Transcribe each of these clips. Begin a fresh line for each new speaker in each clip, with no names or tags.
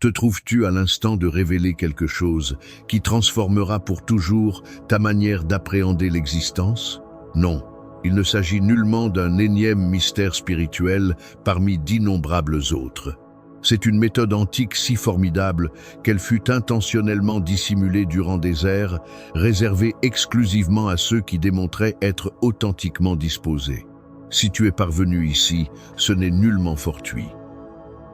Te trouves-tu à l'instant de révéler quelque chose qui transformera pour toujours ta manière d'appréhender l'existence? Non, il ne s'agit nullement d'un énième mystère spirituel parmi d'innombrables autres. C'est une méthode antique si formidable qu'elle fut intentionnellement dissimulée durant des ères, réservée exclusivement à ceux qui démontraient être authentiquement disposés. Si tu es parvenu ici, ce n'est nullement fortuit.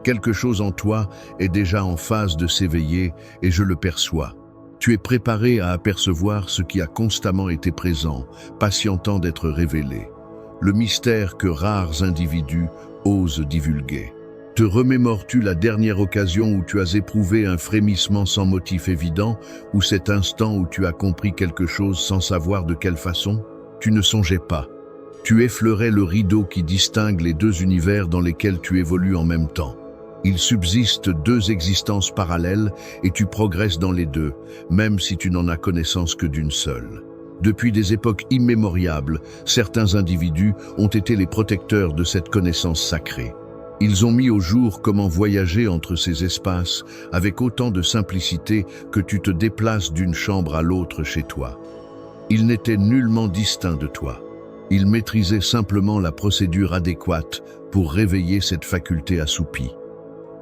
Quelque chose en toi est déjà en phase de s'éveiller et je le perçois. Tu es préparé à apercevoir ce qui a constamment été présent, patientant d'être révélé. Le mystère que rares individus osent divulguer. Te remémores-tu la dernière occasion où tu as éprouvé un frémissement sans motif évident, ou cet instant où tu as compris quelque chose sans savoir de quelle façon? Tu ne songeais pas. Tu effleurais le rideau qui distingue les deux univers dans lesquels tu évolues en même temps. Il subsiste deux existences parallèles et tu progresses dans les deux, même si tu n'en as connaissance que d'une seule. Depuis des époques immémoriables, certains individus ont été les protecteurs de cette connaissance sacrée. Ils ont mis au jour comment voyager entre ces espaces avec autant de simplicité que tu te déplaces d'une chambre à l'autre chez toi. Ils n'étaient nullement distincts de toi. Ils maîtrisaient simplement la procédure adéquate pour réveiller cette faculté assoupie.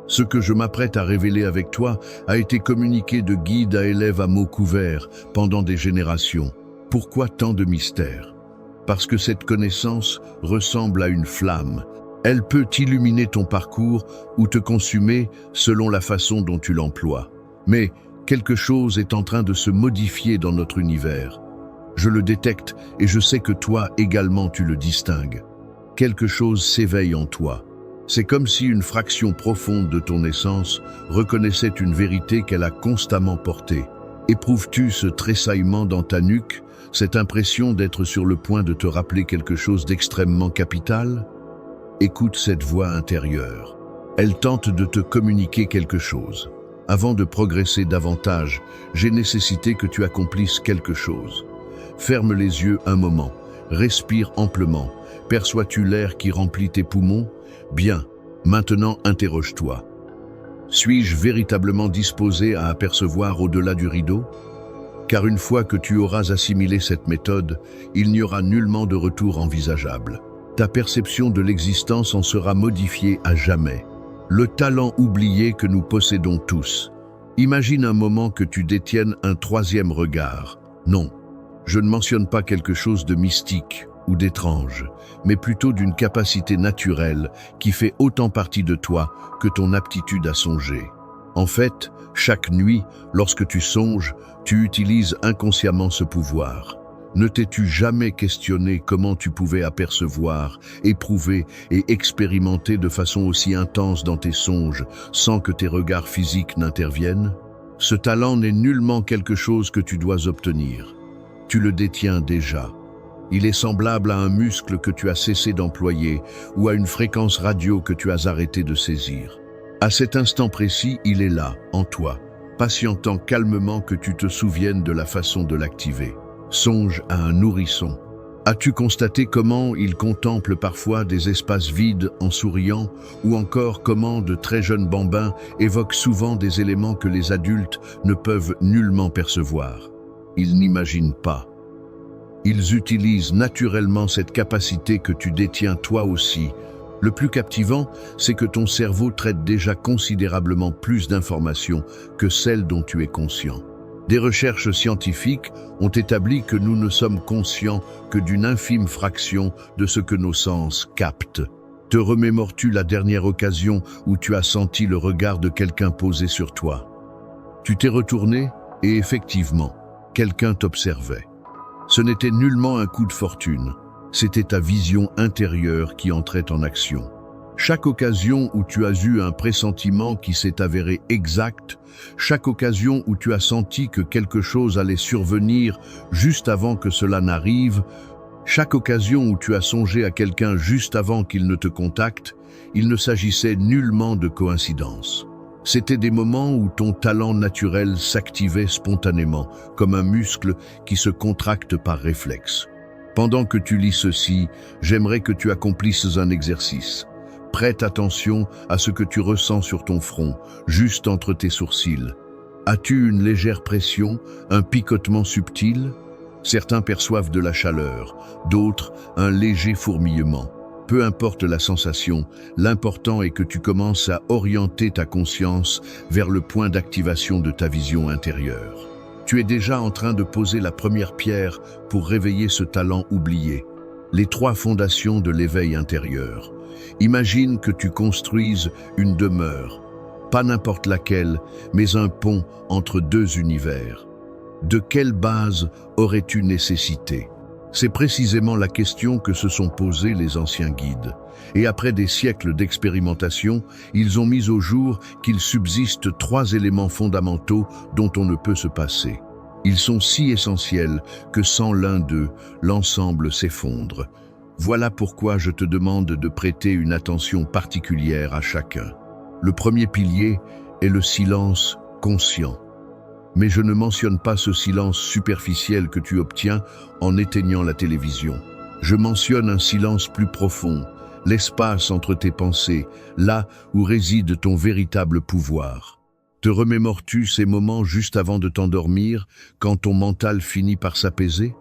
Ce que je m'apprête à révéler avec toi a été communiqué de guide à élève à mots couverts pendant des générations. Pourquoi tant de mystères? Parce que cette connaissance ressemble à une flamme. Elle peut illuminer ton parcours ou te consumer selon la façon dont tu l'emploies. Mais quelque chose est en train de se modifier dans notre univers. Je le détecte et je sais que toi également tu le distingues. Quelque chose s'éveille en toi. C'est comme si une fraction profonde de ton essence reconnaissait une vérité qu'elle a constamment portée. Éprouves-tu ce tressaillement dans ta nuque, cette impression d'être sur le point de te rappeler quelque chose d'extrêmement capital? Écoute cette voix intérieure. Elle tente de te communiquer quelque chose. Avant de progresser davantage, j'ai nécessité que tu accomplisses quelque chose. Ferme les yeux un moment, respire amplement. Perçois-tu l'air qui remplit tes poumons? Bien, maintenant interroge-toi. Suis-je véritablement disposé à apercevoir au-delà du rideau? Car une fois que tu auras assimilé cette méthode, il n'y aura nullement de retour envisageable. Ta perception de l'existence en sera modifiée à jamais. Le talent oublié que nous possédons tous. Imagine un moment que tu détiennes un troisième regard. Non, je ne mentionne pas quelque chose de mystique ou d'étrange, mais plutôt d'une capacité naturelle qui fait autant partie de toi que ton aptitude à songer. En fait, chaque nuit, lorsque tu songes, tu utilises inconsciemment ce pouvoir. Ne t'es-tu jamais questionné comment tu pouvais apercevoir, éprouver et expérimenter de façon aussi intense dans tes songes sans que tes regards physiques n'interviennent? Ce talent n'est nullement quelque chose que tu dois obtenir. Tu le détiens déjà. Il est semblable à un muscle que tu as cessé d'employer ou à une fréquence radio que tu as arrêté de saisir. À cet instant précis, il est là, en toi, patientant calmement que tu te souviennes de la façon de l'activer. Songe à un nourrisson. As-tu constaté comment il contemple parfois des espaces vides en souriant, ou encore comment de très jeunes bambins évoquent souvent des éléments que les adultes ne peuvent nullement percevoir? Ils n'imaginent pas. Ils utilisent naturellement cette capacité que tu détiens toi aussi. Le plus captivant, c'est que ton cerveau traite déjà considérablement plus d'informations que celles dont tu es conscient. Des recherches scientifiques ont établi que nous ne sommes conscients que d'une infime fraction de ce que nos sens captent. Te remémores-tu la dernière occasion où tu as senti le regard de quelqu'un posé sur toi? Tu t'es retourné et effectivement, quelqu'un t'observait. Ce n'était nullement un coup de fortune, c'était ta vision intérieure qui entrait en action. Chaque occasion où tu as eu un pressentiment qui s'est avéré exact, chaque occasion où tu as senti que quelque chose allait survenir juste avant que cela n'arrive, chaque occasion où tu as songé à quelqu'un juste avant qu'il ne te contacte, il ne s'agissait nullement de coïncidence. C'était des moments où ton talent naturel s'activait spontanément, comme un muscle qui se contracte par réflexe. Pendant que tu lis ceci, j'aimerais que tu accomplisses un exercice. Prête attention à ce que tu ressens sur ton front, juste entre tes sourcils. As-tu une légère pression, un picotement subtil? Certains perçoivent de la chaleur, d'autres un léger fourmillement. Peu importe la sensation, l'important est que tu commences à orienter ta conscience vers le point d'activation de ta vision intérieure. Tu es déjà en train de poser la première pierre pour réveiller ce talent oublié. Les 3 fondations de l'éveil intérieur. Imagine que tu construises une demeure, pas n'importe laquelle, mais un pont entre 2 univers. De quelle base aurais-tu nécessité? C'est précisément la question que se sont posées les anciens guides. Et après des siècles d'expérimentation, ils ont mis au jour qu'il subsiste 3 éléments fondamentaux dont on ne peut se passer. Ils sont si essentiels que sans l'un d'eux, l'ensemble s'effondre. Voilà pourquoi je te demande de prêter une attention particulière à chacun. Le premier pilier est le silence conscient. Mais je ne mentionne pas ce silence superficiel que tu obtiens en éteignant la télévision. Je mentionne un silence plus profond, l'espace entre tes pensées, là où réside ton véritable pouvoir. Te remémores-tu ces moments juste avant de t'endormir, quand ton mental finit par s'apaiser?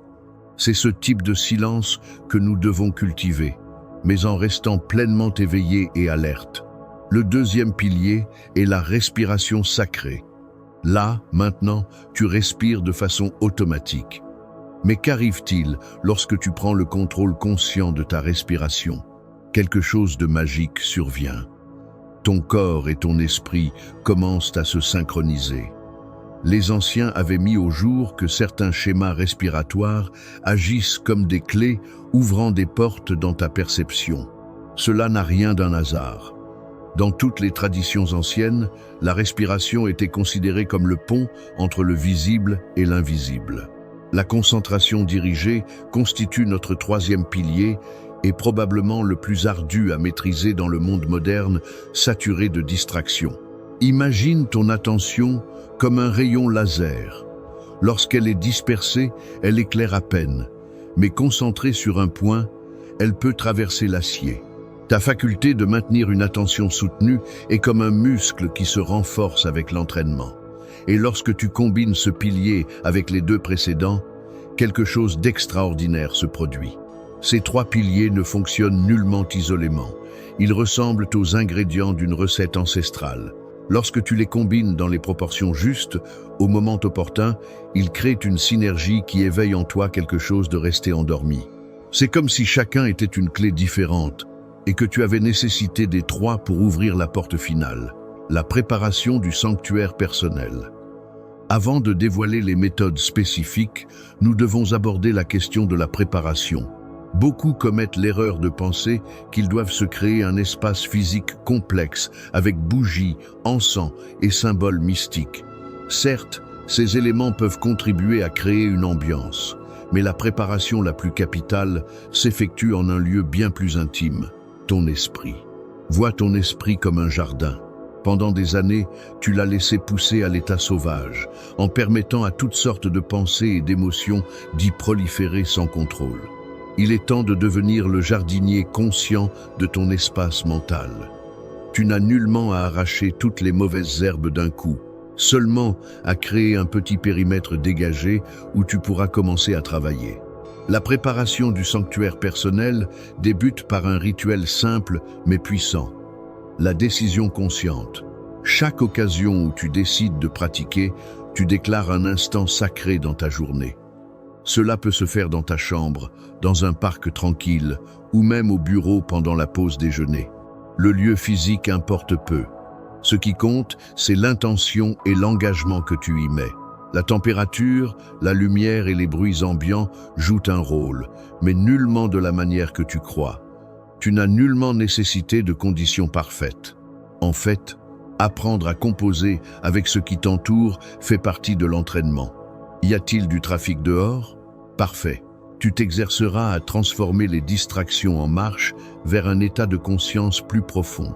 C'est ce type de silence que nous devons cultiver, mais en restant pleinement éveillé et alerte. Le deuxième pilier est la respiration sacrée. Là, maintenant, tu respires de façon automatique. Mais qu'arrive-t-il lorsque tu prends le contrôle conscient de ta respiration? Quelque chose de magique survient. Ton corps et ton esprit commencent à se synchroniser. Les anciens avaient mis au jour que certains schémas respiratoires agissent comme des clés ouvrant des portes dans ta perception. Cela n'a rien d'un hasard. Dans toutes les traditions anciennes, la respiration était considérée comme le pont entre le visible et l'invisible. La concentration dirigée constitue notre 3e pilier et probablement le plus ardu à maîtriser dans le monde moderne, saturé de distractions. Imagine ton attention comme un rayon laser. Lorsqu'elle est dispersée, elle éclaire à peine, mais concentrée sur un point, elle peut traverser l'acier. Ta faculté de maintenir une attention soutenue est comme un muscle qui se renforce avec l'entraînement. Et lorsque tu combines ce pilier avec les 2 précédents, quelque chose d'extraordinaire se produit. Ces 3 piliers ne fonctionnent nullement isolément. Ils ressemblent aux ingrédients d'une recette ancestrale. Lorsque tu les combines dans les proportions justes, au moment opportun, ils créent une synergie qui éveille en toi quelque chose de resté endormi. C'est comme si chacun était une clé différente, et que tu avais nécessité des 3 pour ouvrir la porte finale, la préparation du sanctuaire personnel. Avant de dévoiler les méthodes spécifiques, nous devons aborder la question de la préparation. Beaucoup commettent l'erreur de penser qu'ils doivent se créer un espace physique complexe avec bougies, encens et symboles mystiques. Certes, ces éléments peuvent contribuer à créer une ambiance, mais la préparation la plus capitale s'effectue en un lieu bien plus intime. Ton esprit. Vois ton esprit comme un jardin. Pendant des années, tu l'as laissé pousser à l'état sauvage, en permettant à toutes sortes de pensées et d'émotions d'y proliférer sans contrôle. Il est temps de devenir le jardinier conscient de ton espace mental. Tu n'as nullement à arracher toutes les mauvaises herbes d'un coup, seulement à créer un petit périmètre dégagé où tu pourras commencer à travailler. La préparation du sanctuaire personnel débute par un rituel simple mais puissant. La décision consciente. Chaque occasion où tu décides de pratiquer, tu déclares un instant sacré dans ta journée. Cela peut se faire dans ta chambre, dans un parc tranquille, ou même au bureau pendant la pause déjeuner. Le lieu physique importe peu. Ce qui compte, c'est l'intention et l'engagement que tu y mets. La température, la lumière et les bruits ambiants jouent un rôle, mais nullement de la manière que tu crois. Tu n'as nullement nécessité de conditions parfaites. En fait, apprendre à composer avec ce qui t'entoure fait partie de l'entraînement. Y a-t-il du trafic dehors? Parfait. Tu t'exerceras à transformer les distractions en marche vers un état de conscience plus profond.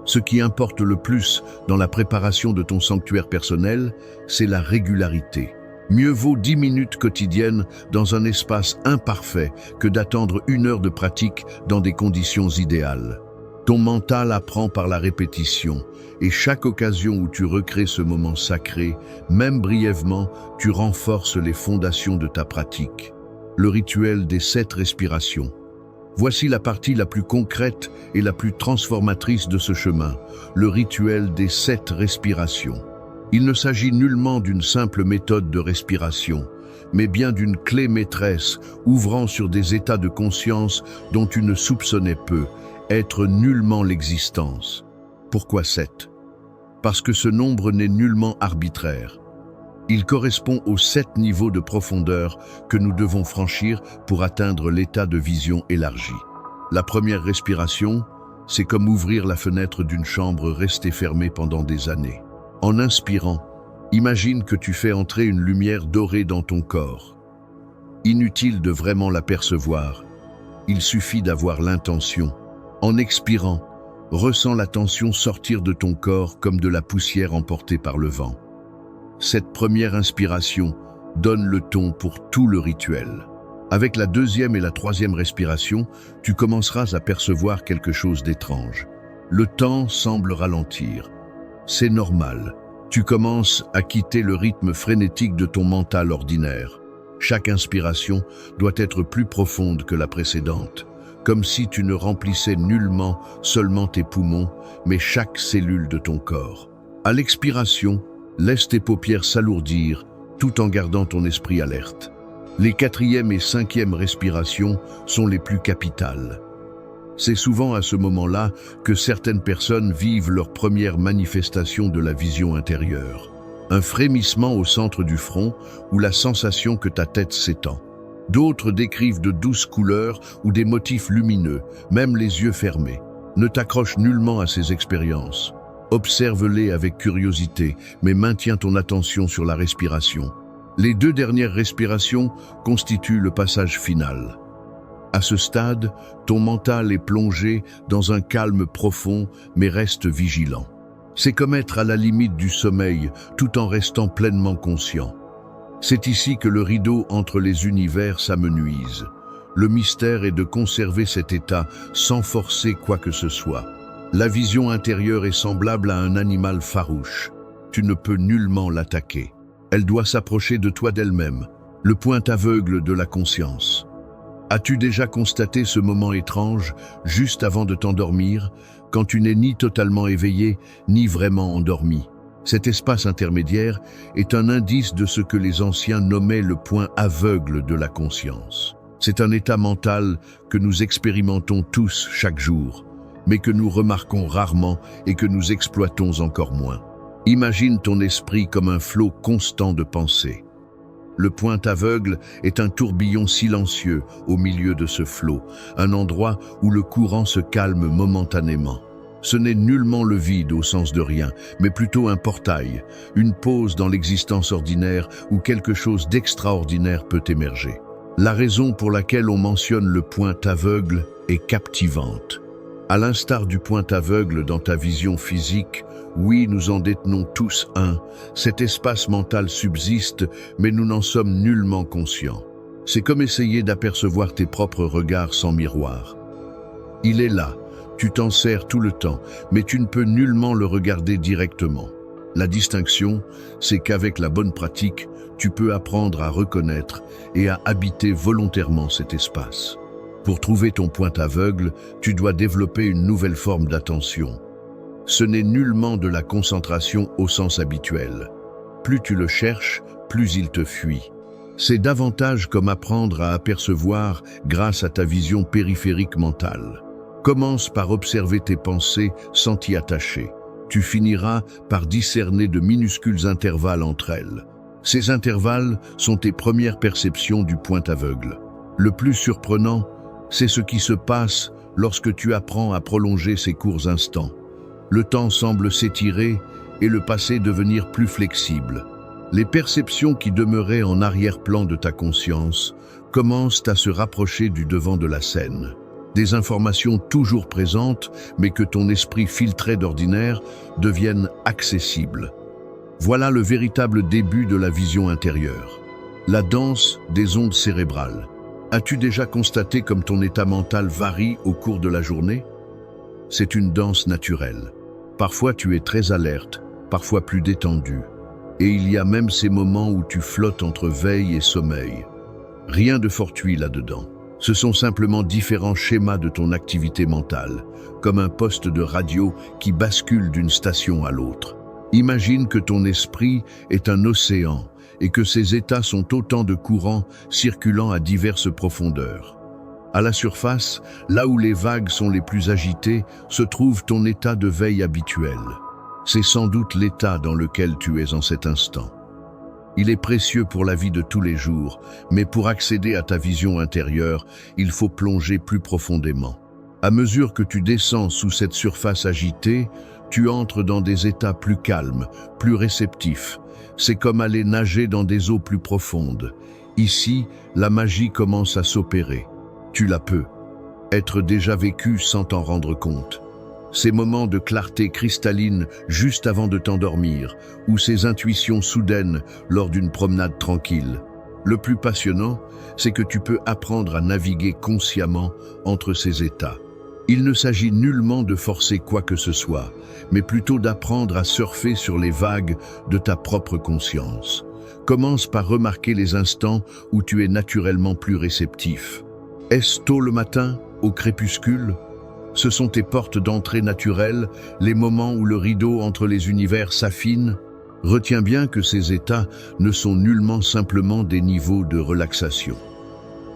Ce qui importe le plus dans la préparation de ton sanctuaire personnel, c'est la régularité. Mieux vaut 10 minutes quotidiennes dans un espace imparfait que d'attendre 1 heure de pratique dans des conditions idéales. Ton mental apprend par la répétition, et chaque occasion où tu recrées ce moment sacré, même brièvement, tu renforces les fondations de ta pratique. Le rituel des 7 respirations. Voici la partie la plus concrète et la plus transformatrice de ce chemin, le rituel des 7 respirations. Il ne s'agit nullement d'une simple méthode de respiration, mais bien d'une clé maîtresse ouvrant sur des états de conscience dont tu ne soupçonnais peu être nullement l'existence. Pourquoi 7? Parce que ce nombre n'est nullement arbitraire. Il correspond aux 7 niveaux de profondeur que nous devons franchir pour atteindre l'état de vision élargie. La première respiration, c'est comme ouvrir la fenêtre d'une chambre restée fermée pendant des années. En inspirant, imagine que tu fais entrer une lumière dorée dans ton corps. Inutile de vraiment l'apercevoir, il suffit d'avoir l'intention. En expirant, ressens la tension sortir de ton corps comme de la poussière emportée par le vent. Cette première inspiration donne le ton pour tout le rituel. Avec la deuxième et la troisième respiration, tu commenceras à percevoir quelque chose d'étrange. Le temps semble ralentir. C'est normal. Tu commences à quitter le rythme frénétique de ton mental ordinaire. Chaque inspiration doit être plus profonde que la précédente, comme si tu ne remplissais nullement seulement tes poumons, mais chaque cellule de ton corps. À l'expiration, laisse tes paupières s'alourdir tout en gardant ton esprit alerte. Les 4e et 5e respirations sont les plus capitales. C'est souvent à ce moment-là que certaines personnes vivent leur première manifestation de la vision intérieure. Un frémissement au centre du front ou la sensation que ta tête s'étend. D'autres décrivent de douces couleurs ou des motifs lumineux, même les yeux fermés. Ne t'accroche nullement à ces expériences. Observe-les avec curiosité, mais maintiens ton attention sur la respiration. Les 2 dernières respirations constituent le passage final. À ce stade, ton mental est plongé dans un calme profond, mais reste vigilant. C'est comme être à la limite du sommeil, tout en restant pleinement conscient. C'est ici que le rideau entre les univers s'amenuise. Le mystère est de conserver cet état sans forcer quoi que ce soit. La vision intérieure est semblable à un animal farouche. Tu ne peux nullement l'attaquer. Elle doit s'approcher de toi d'elle-même, le point aveugle de la conscience. As-tu déjà constaté ce moment étrange, juste avant de t'endormir, quand tu n'es ni totalement éveillé, ni vraiment endormi? Cet espace intermédiaire est un indice de ce que les anciens nommaient le point aveugle de la conscience. C'est un état mental que nous expérimentons tous chaque jour, mais que nous remarquons rarement et que nous exploitons encore moins. Imagine ton esprit comme un flot constant de pensées. Le point aveugle est un tourbillon silencieux au milieu de ce flot, un endroit où le courant se calme momentanément. Ce n'est nullement le vide au sens de rien, mais plutôt un portail, une pause dans l'existence ordinaire où quelque chose d'extraordinaire peut émerger. La raison pour laquelle on mentionne le point aveugle est captivante. À l'instar du point aveugle dans ta vision physique, oui, nous en détenons tous un. Cet espace mental subsiste, mais nous n'en sommes nullement conscients. C'est comme essayer d'apercevoir tes propres regards sans miroir. Il est là, tu t'en sers tout le temps, mais tu ne peux nullement le regarder directement. La distinction, c'est qu'avec la bonne pratique, tu peux apprendre à reconnaître et à habiter volontairement cet espace. Pour trouver ton point aveugle, tu dois développer une nouvelle forme d'attention. Ce n'est nullement de la concentration au sens habituel. Plus tu le cherches, plus il te fuit. C'est davantage comme apprendre à apercevoir grâce à ta vision périphérique mentale. Commence par observer tes pensées sans t'y attacher. Tu finiras par discerner de minuscules intervalles entre elles. Ces intervalles sont tes premières perceptions du point aveugle. Le plus surprenant, c'est ce qui se passe lorsque tu apprends à prolonger ces courts instants. Le temps semble s'étirer et le passé devenir plus flexible. Les perceptions qui demeuraient en arrière-plan de ta conscience commencent à se rapprocher du devant de la scène. Des informations toujours présentes, mais que ton esprit filtrait d'ordinaire, deviennent accessibles. Voilà le véritable début de la vision intérieure. La danse des ondes cérébrales. As-tu déjà constaté comme ton état mental varie au cours de la journée? C'est une danse naturelle. Parfois tu es très alerte, parfois plus détendu. Et il y a même ces moments où tu flottes entre veille et sommeil. Rien de fortuit là-dedans. Ce sont simplement différents schémas de ton activité mentale, comme un poste de radio qui bascule d'une station à l'autre. Imagine que ton esprit est un océan et que ses états sont autant de courants circulant à diverses profondeurs. À la surface, là où les vagues sont les plus agitées, se trouve ton état de veille habituel. C'est sans doute l'état dans lequel tu es en cet instant. Il est précieux pour la vie de tous les jours, mais pour accéder à ta vision intérieure, il faut plonger plus profondément. À mesure que tu descends sous cette surface agitée, tu entres dans des états plus calmes, plus réceptifs. C'est comme aller nager dans des eaux plus profondes. Ici, la magie commence à s'opérer. Tu la peux être déjà vécu sans t'en rendre compte. Ces moments de clarté cristalline juste avant de t'endormir, ou ces intuitions soudaines lors d'une promenade tranquille. Le plus passionnant, c'est que tu peux apprendre à naviguer consciemment entre ces états. Il ne s'agit nullement de forcer quoi que ce soit, mais plutôt d'apprendre à surfer sur les vagues de ta propre conscience. Commence par remarquer les instants où tu es naturellement plus réceptif. Est-ce tôt le matin, au crépuscule ? Ce sont tes portes d'entrée naturelles, les moments où le rideau entre les univers s'affine. Retiens bien que ces états ne sont nullement simplement des niveaux de relaxation.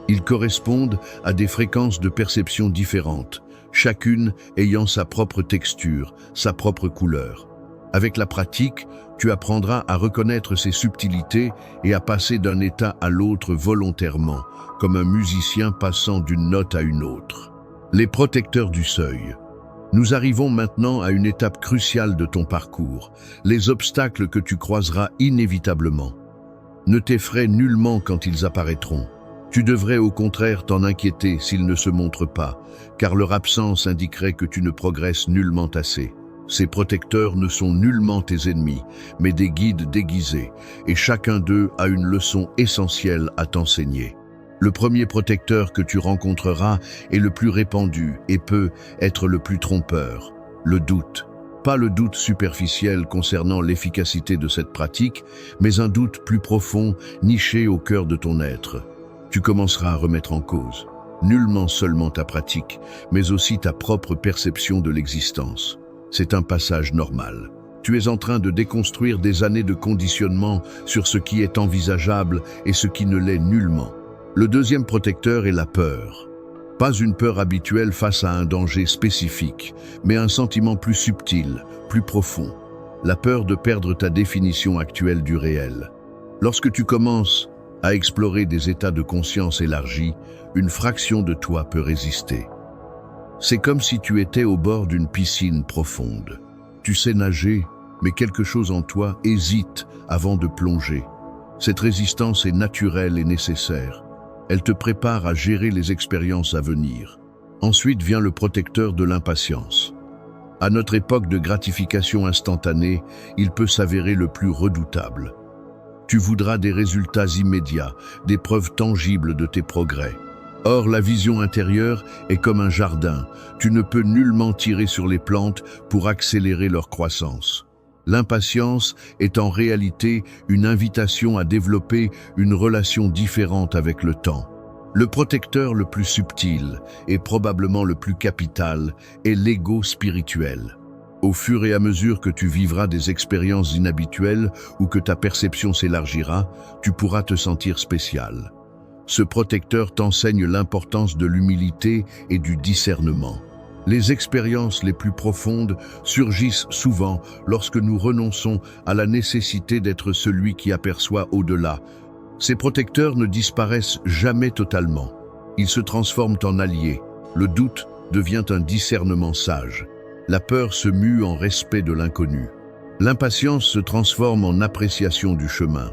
Ils correspondent à des fréquences de perception différentes, chacune ayant sa propre texture, sa propre couleur. Avec la pratique, tu apprendras à reconnaître ces subtilités et à passer d'un état à l'autre volontairement, comme un musicien passant d'une note à une autre. Les protecteurs du seuil. Nous arrivons maintenant à une étape cruciale de ton parcours, les obstacles que tu croiseras inévitablement. Ne t'effraie nullement quand ils apparaîtront. Tu devrais au contraire t'en inquiéter s'ils ne se montrent pas, car leur absence indiquerait que tu ne progresses nullement assez. Ces protecteurs ne sont nullement tes ennemis, mais des guides déguisés, et chacun d'eux a une leçon essentielle à t'enseigner. Le premier protecteur que tu rencontreras est le plus répandu et peut être le plus trompeur, le doute. Pas le doute superficiel concernant l'efficacité de cette pratique, mais un doute plus profond, niché au cœur de ton être. Tu commenceras à remettre en cause, nullement seulement ta pratique, mais aussi ta propre perception de l'existence. C'est un passage normal. Tu es en train de déconstruire des années de conditionnement sur ce qui est envisageable et ce qui ne l'est nullement. Le deuxième protecteur est la peur. Pas une peur habituelle face à un danger spécifique, mais un sentiment plus subtil, plus profond. La peur de perdre ta définition actuelle du réel. Lorsque tu commences à explorer des états de conscience élargis, une fraction de toi peut résister. C'est comme si tu étais au bord d'une piscine profonde. Tu sais nager, mais quelque chose en toi hésite avant de plonger. Cette résistance est naturelle et nécessaire. Elle te prépare à gérer les expériences à venir. Ensuite vient le protecteur de l'impatience. À notre époque de gratification instantanée, il peut s'avérer le plus redoutable. Tu voudras des résultats immédiats, des preuves tangibles de tes progrès. Or, la vision intérieure est comme un jardin. Tu ne peux nullement tirer sur les plantes pour accélérer leur croissance. L'impatience est en réalité une invitation à développer une relation différente avec le temps. Le protecteur le plus subtil et probablement le plus capital est l'ego spirituel. Au fur et à mesure que tu vivras des expériences inhabituelles ou que ta perception s'élargira, tu pourras te sentir spécial. Ce protecteur t'enseigne l'importance de l'humilité et du discernement. Les expériences les plus profondes surgissent souvent lorsque nous renonçons à la nécessité d'être celui qui aperçoit au-delà. Ces protecteurs ne disparaissent jamais totalement. Ils se transforment en alliés. Le doute devient un discernement sage. La peur se mue en respect de l'inconnu. L'impatience se transforme en appréciation du chemin.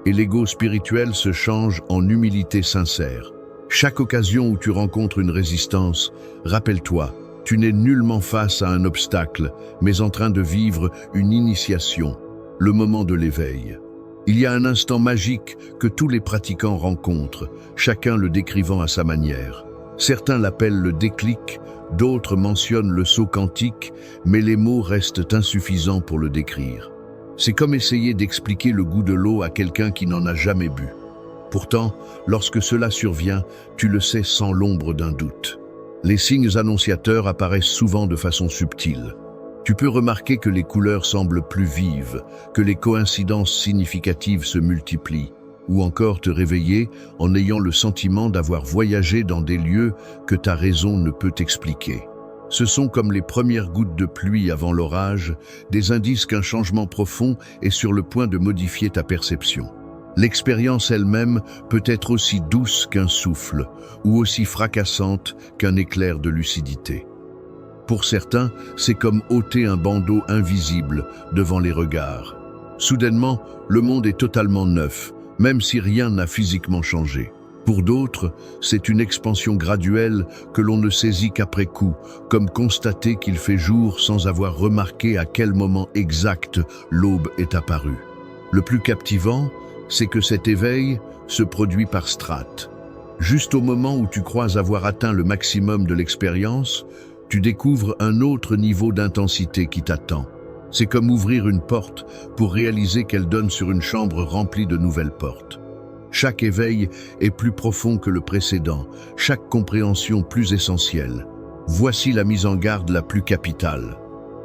Et l'ego spirituel se change en humilité sincère. Chaque occasion où tu rencontres une résistance, rappelle-toi, tu n'es nullement face à un obstacle, mais en train de vivre une initiation, le moment de l'éveil. Il y a un instant magique que tous les pratiquants rencontrent, chacun le décrivant à sa manière. Certains l'appellent le déclic, d'autres mentionnent le saut quantique, mais les mots restent insuffisants pour le décrire. C'est comme essayer d'expliquer le goût de l'eau à quelqu'un qui n'en a jamais bu. Pourtant, lorsque cela survient, tu le sais sans l'ombre d'un doute. Les signes annonciateurs apparaissent souvent de façon subtile. Tu peux remarquer que les couleurs semblent plus vives, que les coïncidences significatives se multiplient, ou encore te réveiller en ayant le sentiment d'avoir voyagé dans des lieux que ta raison ne peut expliquer. Ce sont comme les premières gouttes de pluie avant l'orage, des indices qu'un changement profond est sur le point de modifier ta perception. L'expérience elle-même peut être aussi douce qu'un souffle, ou aussi fracassante qu'un éclair de lucidité. Pour certains, c'est comme ôter un bandeau invisible devant les regards. Soudainement, le monde est totalement neuf, même si rien n'a physiquement changé. Pour d'autres, c'est une expansion graduelle que l'on ne saisit qu'après coup, comme constater qu'il fait jour sans avoir remarqué à quel moment exact l'aube est apparue. Le plus captivant, c'est que cet éveil se produit par strates. Juste au moment où tu crois avoir atteint le maximum de l'expérience, tu découvres un autre niveau d'intensité qui t'attend. C'est comme ouvrir une porte pour réaliser qu'elle donne sur une chambre remplie de nouvelles portes. Chaque éveil est plus profond que le précédent, chaque compréhension plus essentielle. Voici la mise en garde la plus capitale.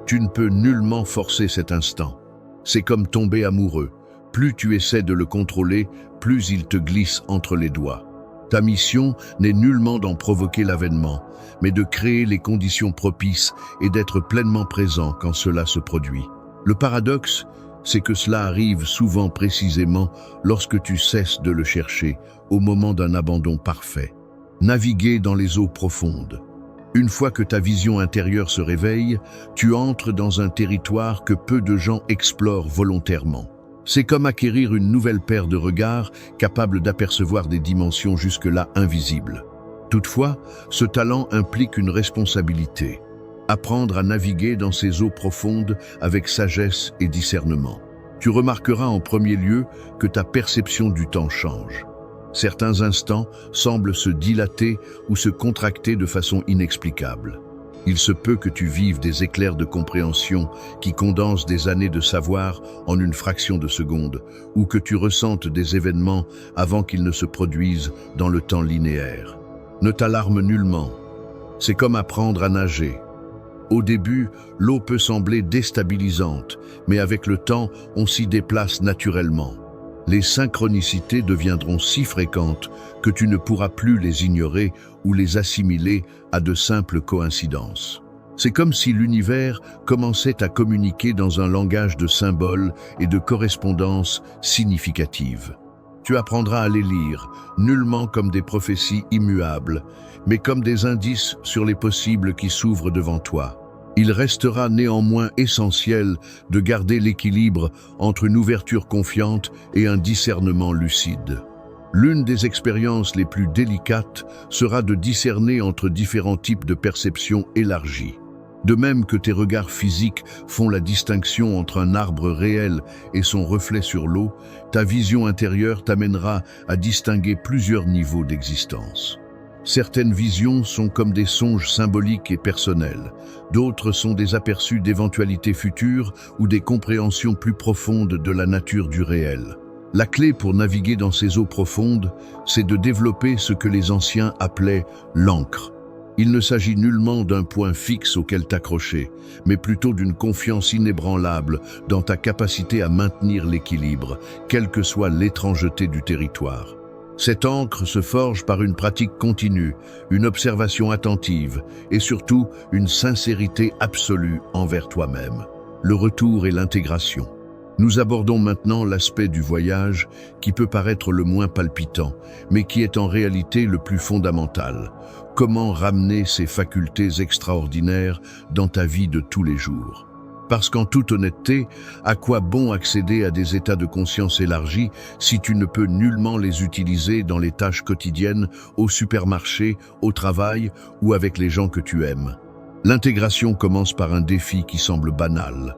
Tu ne peux nullement forcer cet instant. C'est comme tomber amoureux. Plus tu essaies de le contrôler, plus il te glisse entre les doigts. Ta mission n'est nullement d'en provoquer l'avènement, mais de créer les conditions propices et d'être pleinement présent quand cela se produit. Le paradoxe, c'est que cela arrive souvent précisément lorsque tu cesses de le chercher, au moment d'un abandon parfait. Naviguer dans les eaux profondes. Une fois que ta vision intérieure se réveille, tu entres dans un territoire que peu de gens explorent volontairement. C'est comme acquérir une nouvelle paire de regards capable d'apercevoir des dimensions jusque-là invisibles. Toutefois, ce talent implique une responsabilité. Apprendre à naviguer dans ces eaux profondes avec sagesse et discernement. Tu remarqueras en premier lieu que ta perception du temps change. Certains instants semblent se dilater ou se contracter de façon inexplicable. Il se peut que tu vives des éclairs de compréhension qui condensent des années de savoir en une fraction de seconde, ou que tu ressentes des événements avant qu'ils ne se produisent dans le temps linéaire. Ne t'alarme nullement. C'est comme apprendre à nager. Au début, l'eau peut sembler déstabilisante, mais avec le temps, on s'y déplace naturellement. Les synchronicités deviendront si fréquentes que tu ne pourras plus les ignorer ou les assimiler à de simples coïncidences. C'est comme si l'univers commençait à communiquer dans un langage de symboles et de correspondances significatives. Tu apprendras à les lire, nullement comme des prophéties immuables, mais comme des indices sur les possibles qui s'ouvrent devant toi. Il restera néanmoins essentiel de garder l'équilibre entre une ouverture confiante et un discernement lucide. L'une des expériences les plus délicates sera de discerner entre différents types de perceptions élargies. De même que tes regards physiques font la distinction entre un arbre réel et son reflet sur l'eau, ta vision intérieure t'amènera à distinguer plusieurs niveaux d'existence. Certaines visions sont comme des songes symboliques et personnels, d'autres sont des aperçus d'éventualités futures ou des compréhensions plus profondes de la nature du réel. La clé pour naviguer dans ces eaux profondes, c'est de développer ce que les anciens appelaient l'ancre. Il ne s'agit nullement d'un point fixe auquel t'accrocher, mais plutôt d'une confiance inébranlable dans ta capacité à maintenir l'équilibre, quelle que soit l'étrangeté du territoire. Cette ancre se forge par une pratique continue, une observation attentive et surtout une sincérité absolue envers toi-même. Le retour et l'intégration. Nous abordons maintenant l'aspect du voyage qui peut paraître le moins palpitant, mais qui est en réalité le plus fondamental. Comment ramener ces facultés extraordinaires dans ta vie de tous les jours ? Parce qu'en toute honnêteté, à quoi bon accéder à des états de conscience élargis si tu ne peux nullement les utiliser dans les tâches quotidiennes, au supermarché, au travail ou avec les gens que tu aimes? L'intégration commence par un défi qui semble banal.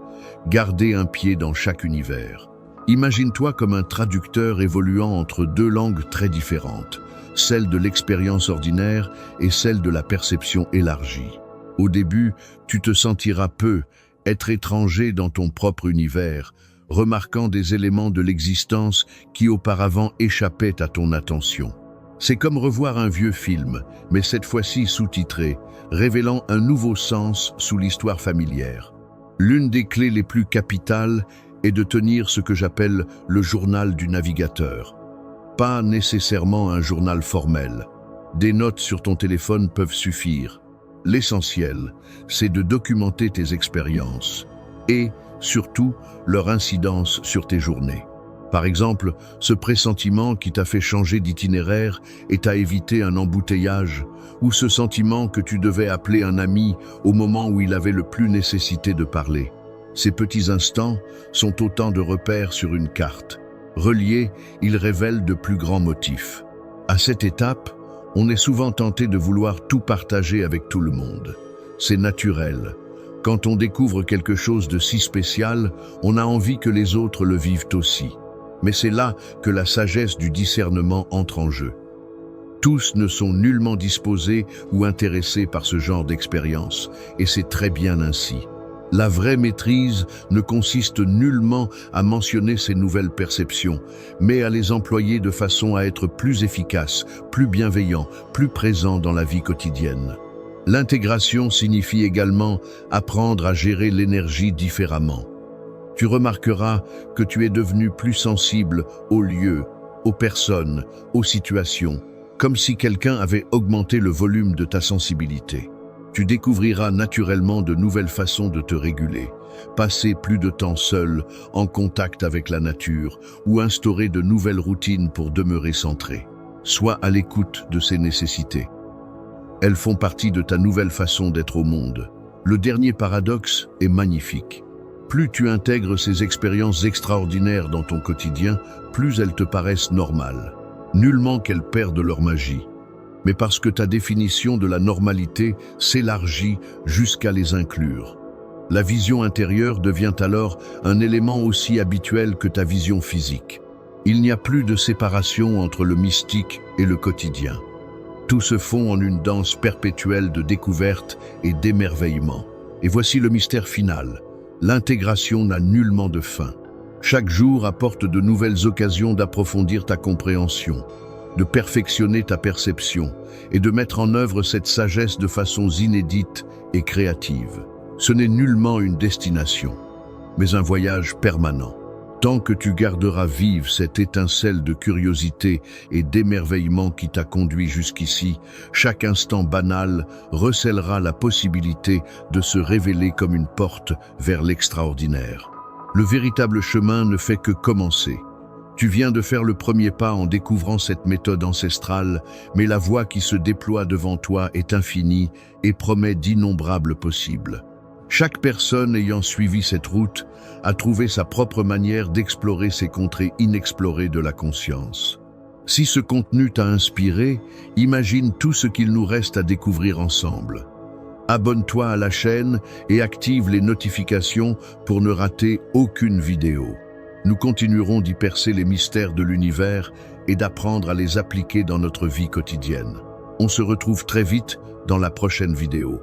Garder un pied dans chaque univers. Imagine-toi comme un traducteur évoluant entre deux langues très différentes, celle de l'expérience ordinaire et celle de la perception élargie. Au début, tu te sentiras être étranger dans ton propre univers, remarquant des éléments de l'existence qui auparavant échappaient à ton attention. C'est comme revoir un vieux film, mais cette fois-ci sous-titré, révélant un nouveau sens sous l'histoire familière. L'une des clés les plus capitales est de tenir ce que j'appelle le journal du navigateur. Pas nécessairement un journal formel. Des notes sur ton téléphone peuvent suffire. L'essentiel, c'est de documenter tes expériences et, surtout, leur incidence sur tes journées. Par exemple, ce pressentiment qui t'a fait changer d'itinéraire et t'a évité un embouteillage, ou ce sentiment que tu devais appeler un ami au moment où il avait le plus nécessité de parler. Ces petits instants sont autant de repères sur une carte. Reliés, ils révèlent de plus grands motifs. À cette étape, on est souvent tenté de vouloir tout partager avec tout le monde. C'est naturel. Quand on découvre quelque chose de si spécial, on a envie que les autres le vivent aussi. Mais c'est là que la sagesse du discernement entre en jeu. Tous ne sont nullement disposés ou intéressés par ce genre d'expérience, et c'est très bien ainsi. La vraie maîtrise ne consiste nullement à mentionner ces nouvelles perceptions, mais à les employer de façon à être plus efficace, plus bienveillant, plus présent dans la vie quotidienne. L'intégration signifie également apprendre à gérer l'énergie différemment. Tu remarqueras que tu es devenu plus sensible aux lieux, aux personnes, aux situations, comme si quelqu'un avait augmenté le volume de ta sensibilité. Tu découvriras naturellement de nouvelles façons de te réguler, passer plus de temps seul, en contact avec la nature, ou instaurer de nouvelles routines pour demeurer centré. Sois à l'écoute de ces nécessités. Elles font partie de ta nouvelle façon d'être au monde. Le dernier paradoxe est magnifique. Plus tu intègres ces expériences extraordinaires dans ton quotidien, plus elles te paraissent normales. Nullement qu'elles perdent leur magie, mais parce que ta définition de la normalité s'élargit jusqu'à les inclure. La vision intérieure devient alors un élément aussi habituel que ta vision physique. Il n'y a plus de séparation entre le mystique et le quotidien. Tout se fond en une danse perpétuelle de découverte et d'émerveillement. Et voici le mystère final. L'intégration n'a nullement de fin. Chaque jour apporte de nouvelles occasions d'approfondir ta compréhension, de perfectionner ta perception et de mettre en œuvre cette sagesse de façons inédites et créatives. Ce n'est nullement une destination, mais un voyage permanent. Tant que tu garderas vive cette étincelle de curiosité et d'émerveillement qui t'a conduit jusqu'ici, chaque instant banal recèlera la possibilité de se révéler comme une porte vers l'extraordinaire. Le véritable chemin ne fait que commencer. Tu viens de faire le premier pas en découvrant cette méthode ancestrale, mais la voie qui se déploie devant toi est infinie et promet d'innombrables possibles. Chaque personne ayant suivi cette route a trouvé sa propre manière d'explorer ces contrées inexplorées de la conscience. Si ce contenu t'a inspiré, imagine tout ce qu'il nous reste à découvrir ensemble. Abonne-toi à la chaîne et active les notifications pour ne rater aucune vidéo. Nous continuerons d'y percer les mystères de l'univers et d'apprendre à les appliquer dans notre vie quotidienne. On se retrouve très vite dans la prochaine vidéo.